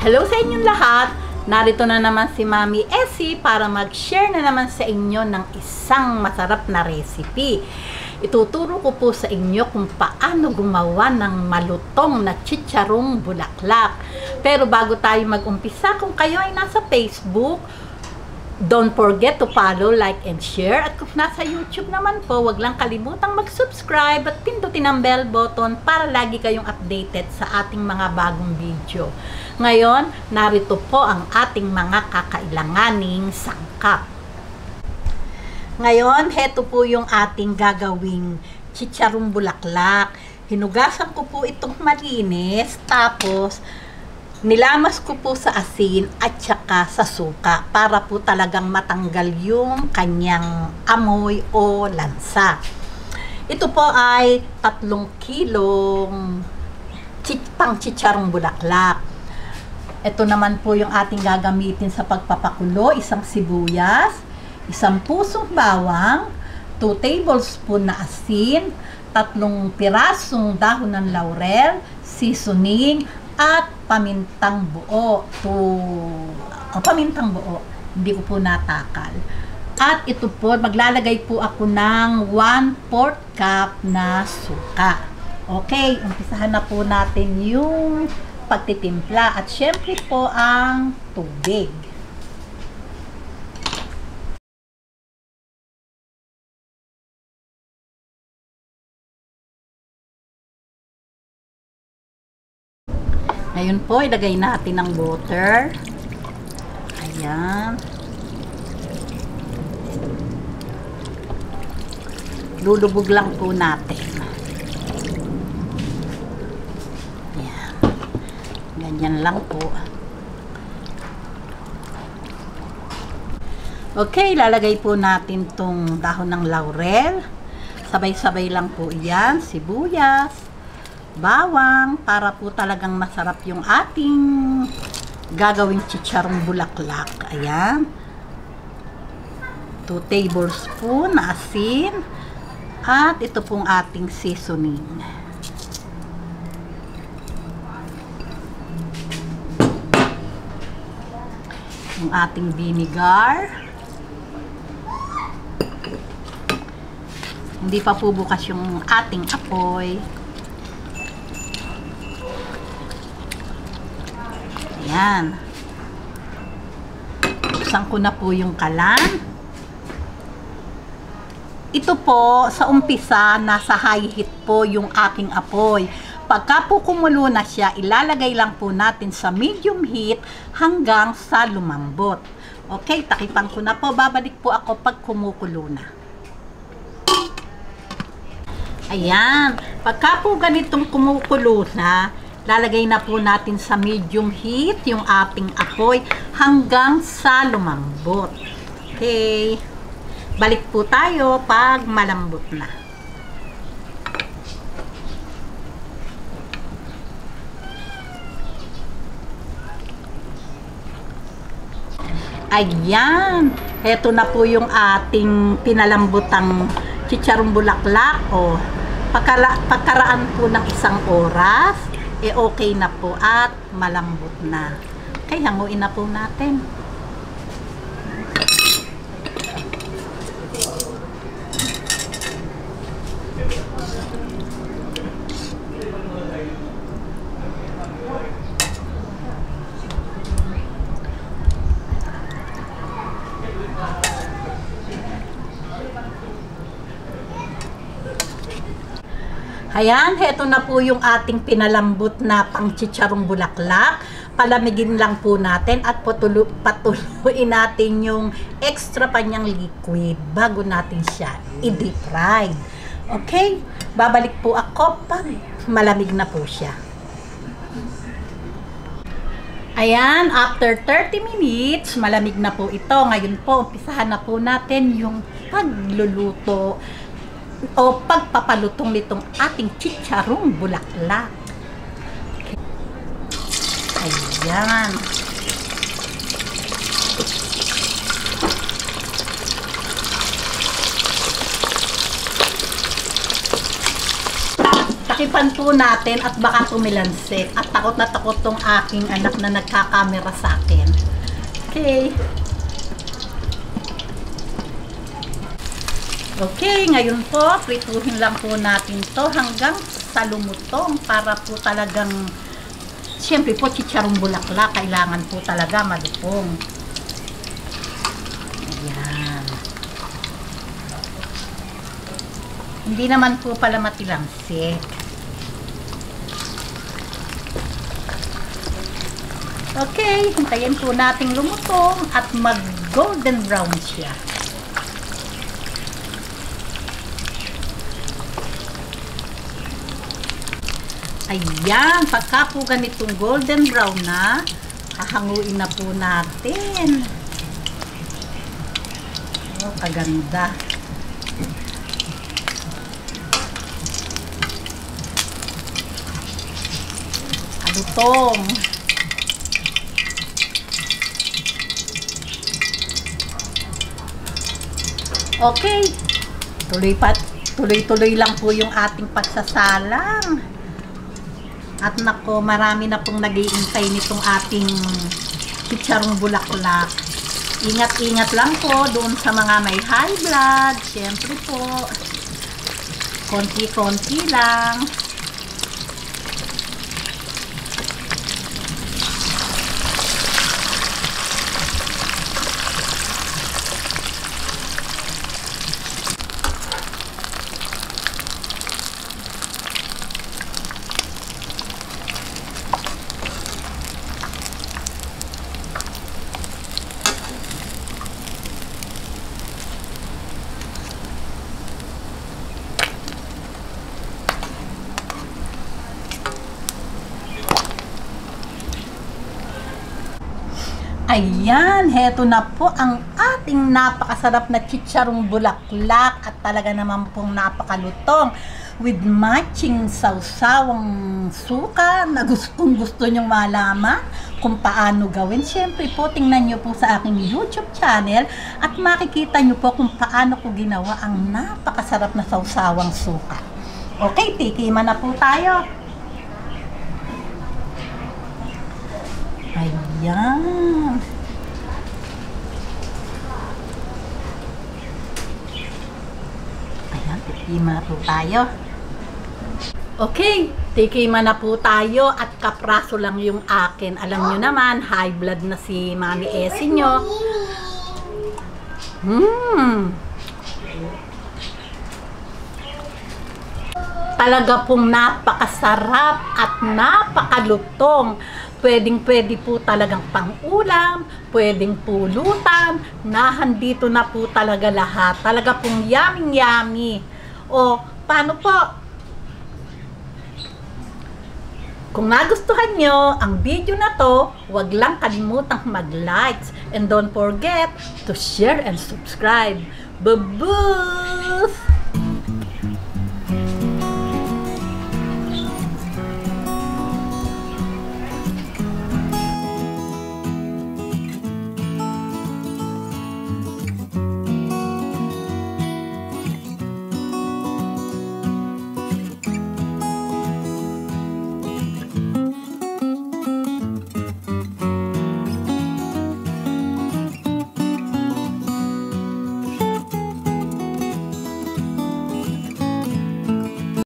Hello sa inyong lahat! Narito na naman si Mami Essie para mag-share na naman sa inyo ng isang masarap na recipe. Ituturo ko po sa inyo kung paano gumawa ng malutong na chicharong bulaklak. Pero bago tayo mag-umpisa, kung kayo ay nasa Facebook, don't forget to follow, like, and share. At kung nasa YouTube naman po, wag lang kalimutang mag-subscribe at pindutin ang bell button para lagi kayong updated sa ating mga bagong video. Ngayon, narito po ang ating mga kakailanganing sangkap. Ngayon, heto po yung ating gagawing chicharong bulaklak. Hinugasan ko po itong malinis, tapos nilamas ko po sa asin at saka sa suka para po talagang matanggal yung kanyang amoy o lansa. Ito po ay 3 kilong pang chicharong bulaklak. Ito naman po yung ating gagamitin sa pagpapakulo, isang sibuyas, isang pusong bawang, 2 tablespoon na asin, 3 pirasong dahon ng laurel, seasoning, at pamintang buo. Pamintang buo. Hindi ko po natakal. At ito po, maglalagay po ako ng 1/4 cup na suka. Okay, umpisahan na po natin yung pagtitimpla. At syempre po ang tubig. Ngayon po, ilagay natin ang butter. Ayan. Lulubog lang po natin. Ayan. Ganyan lang po. Okay, lalagay po natin tong dahon ng laurel. Sabay-sabay lang po iyan. Sibuyas, bawang, para po talagang masarap yung ating gagawing chicharong bulaklak. Ayan. 2 tablespoon na asin. At ito pong ating seasoning. Yung ating vinegar. Hindi pa po bukas yung ating apoy. Ayan. Buksan ko na po yung kalan. Ito po, sa umpisa, nasa high heat po yung aking apoy. Pagka po kumulo na siya, ilalagay lang po natin sa medium heat hanggang sa lumambot. Okay, takipan ko na po. Babalik po ako pag kumukulo na. Ayan. Pagka po ganitong kumukulo na, lalagay na po natin sa medium heat yung ating apoy hanggang sa lumambot. Okay. Balik po tayo pag malambot na. Ayan. Heto na po yung ating pinalambotang chicharong bulaklak. O, pagkaraan po ng 1 oras, okay na po at malambot na. Okay, hanguin na po natin. Ayan, heto na po yung ating pinalambot na pang chicharong bulaklak. Palamigin lang po natin at patuloyin natin yung extra pa niyang liquid bago natin siya i-deep fry. Okay, babalik po ako pag malamig na po siya. Ayan, after 30 minutes, malamig na po ito. Ngayon po, umpisahan na po natin yung pagluluto o pagpapalutong nitong ating chicharong bulaklak. Okay. Ayan. Takipan po natin at baka tumilansik. At takot na takot tong aking anak na nagkakamera sa akin. Okay. Okay, ngayon po, prituhin lang po natin to hanggang sa lumutong para po talagang, siyempre po, chicharong bulaklak, kailangan po talaga malutong. Ayan. Hindi naman po pala matilangsik. Okay, hintayin po natin lumutong at mag-golden brown siya. Ayan, pagka po ganitong golden brown na, hahanguin na po natin. Oh, kaganda. Alutong. Okay. Tuloy-tuloy lang po yung ating pagsasalang. At nako, marami na pong nag-iintay nitong ating chicharong bulaklak. Ingat-ingat lang po doon sa mga may high blood. Siyempre po, konti-konti lang. Ayan, heto na po ang ating napakasarap na chicharong bulaklak at talaga naman pong napakalutong with matching sawsawang suka na gustong gusto nyong malaman kung paano gawin. Siyempre po, tingnan nyo po sa aking YouTube channel at makikita nyo po kung paano ko ginawa ang napakasarap na sawsawang suka. Okay, tikiman na po tayo. Ayan. Ayan, tikiman na po tayo. Okay, tikiman na po tayo at kapraso lang yung akin. Alam nyo naman, high blood na si Mami Essie nyo. Talaga pong napakasarap at napakalutong. Pwedeng-pwede po talagang pang-ulam, pwedeng pulutan, nahandito na po talaga lahat. Talaga pong yummy-yummy. O, paano po? Kung nagustuhan nyo ang video na to, huwag lang kalimutang mag-likes. And don't forget to share and subscribe. Babuus!